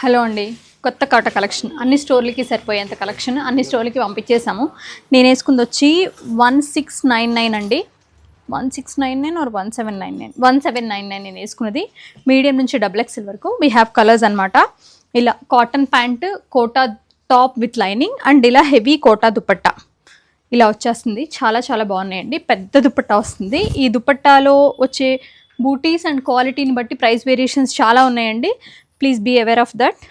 Hello అండి, కొత్త కాటా collection అన్ని స్టోర్లకి సరిపోయేంత కలెక్షన్ అన్ని స్టోర్లకి పంపించేసాము. నేను వేసుకుంది వచ్చి 1699 అండి. 1699 ఆర్ 1799, 1799 నేను వేసుకున్నది. మీడియం నుంచి XXL వరకు వీ హ్యావ్ కలర్స్ అనమాట. ఇలా cotton pant, Kota top with lining and ఇలా హెవీ కోటా దుపట్టా ఇలా వచ్చేస్తుంది. చాలా చాలా బాగున్నాయండి. పెద్ద దుపట్టా వస్తుంది. ఈ దుపట్టాలో వచ్చే బూటీస్ అండ్ క్వాలిటీని బట్టి ప్రైస్ వేరియేషన్స్ చాలా ఉన్నాయండి. Please be aware of that.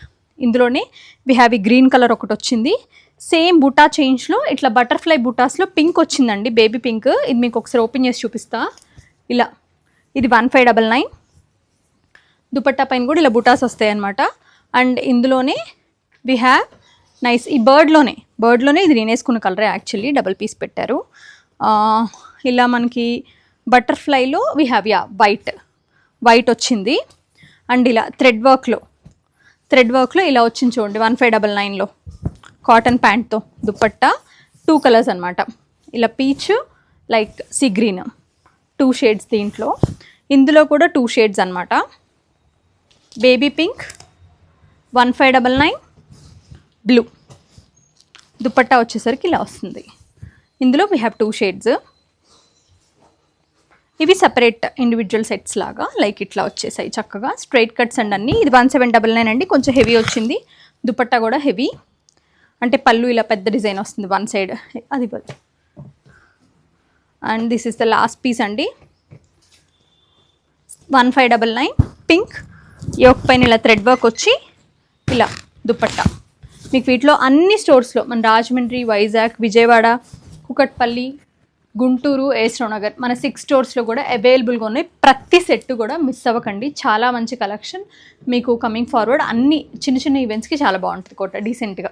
ఇందులోనే వీ హ్యావ్ ఈ గ్రీన్ కలర్ ఒకటి వచ్చింది. సేమ్ బుటా చేంజ్లో ఇట్లా బటర్ఫ్లై బుటాస్లో పింక్ వచ్చిందండి, బేబీ పింక్. ఇది మీకు ఒకసారి ఓపెన్ చేసి చూపిస్తా. ఇలా ఇది 1599. దుపట్టా పైన కూడా ఇలా బుటాస్ వస్తాయి అనమాట. అండ్ ఇందులోనే వీ హ్యావ్ నైస్ ఈ బర్డ్లోనే ఇది నేను వేసుకున్న కలరే యాక్చువల్లీ, డబుల్ పీస్ పెట్టారు. ఇలా మనకి బటర్ఫ్లైలో వీ హ్యావ్ వైట్ వచ్చింది. అండ్ ఇలా థ్రెడ్ వర్క్లో ఇలా వచ్చింది చూడండి. 1599లో కాటన్ ప్యాంట్తో దుపట్టా 2 కలర్స్ అనమాట. ఇలా peach like sea green 2 shades దీంట్లో. ఇందులో కూడా 2 షేడ్స్ అనమాట. Baby pink 1599, blue. దుపట్టా వచ్చేసరికి ఇలా వస్తుంది. ఇందులో వీ హ్యావ్ 2 షేడ్స్. ఇవి సపరేట్ ఇండివిజువల్ సెట్స్ లాగా లైక్ ఇట్లా వచ్చేసాయి చక్కగా స్ట్రైట్ కట్స్ అండ్ అన్నీ. ఇది 1799 అండి. కొంచెం హెవీ వచ్చింది. దుపట్టా కూడా హెవీ, అంటే పళ్ళు ఇలా పెద్ద డిజైన్ వస్తుంది వన్ సైడ్, అది పళ్ళు. And this is the last piece అండి. 1599 పింక్, యోక్ పైన ఇలా థ్రెడ్ వర్క్ వచ్చి ఇలా దుపట్టా. మీకు వీటిలో అన్ని స్టోర్స్లో మన రాజమండ్రి, వైజాగ్, విజయవాడ, కుకట్పల్లి, గుంటూరు, ఏస్రో నగర్ మన 6 స్టోర్స్లో కూడా అవైలబుల్గా ఉన్నాయి. ప్రతి సెట్ కూడా మిస్ అవ్వకండి. చాలా మంచి కలెక్షన్ మీకు కమింగ్ ఫార్వర్డ్. అన్ని చిన్న చిన్న ఈవెంట్స్కి చాలా బాగుంటుంది కోట, డీసెంట్గా.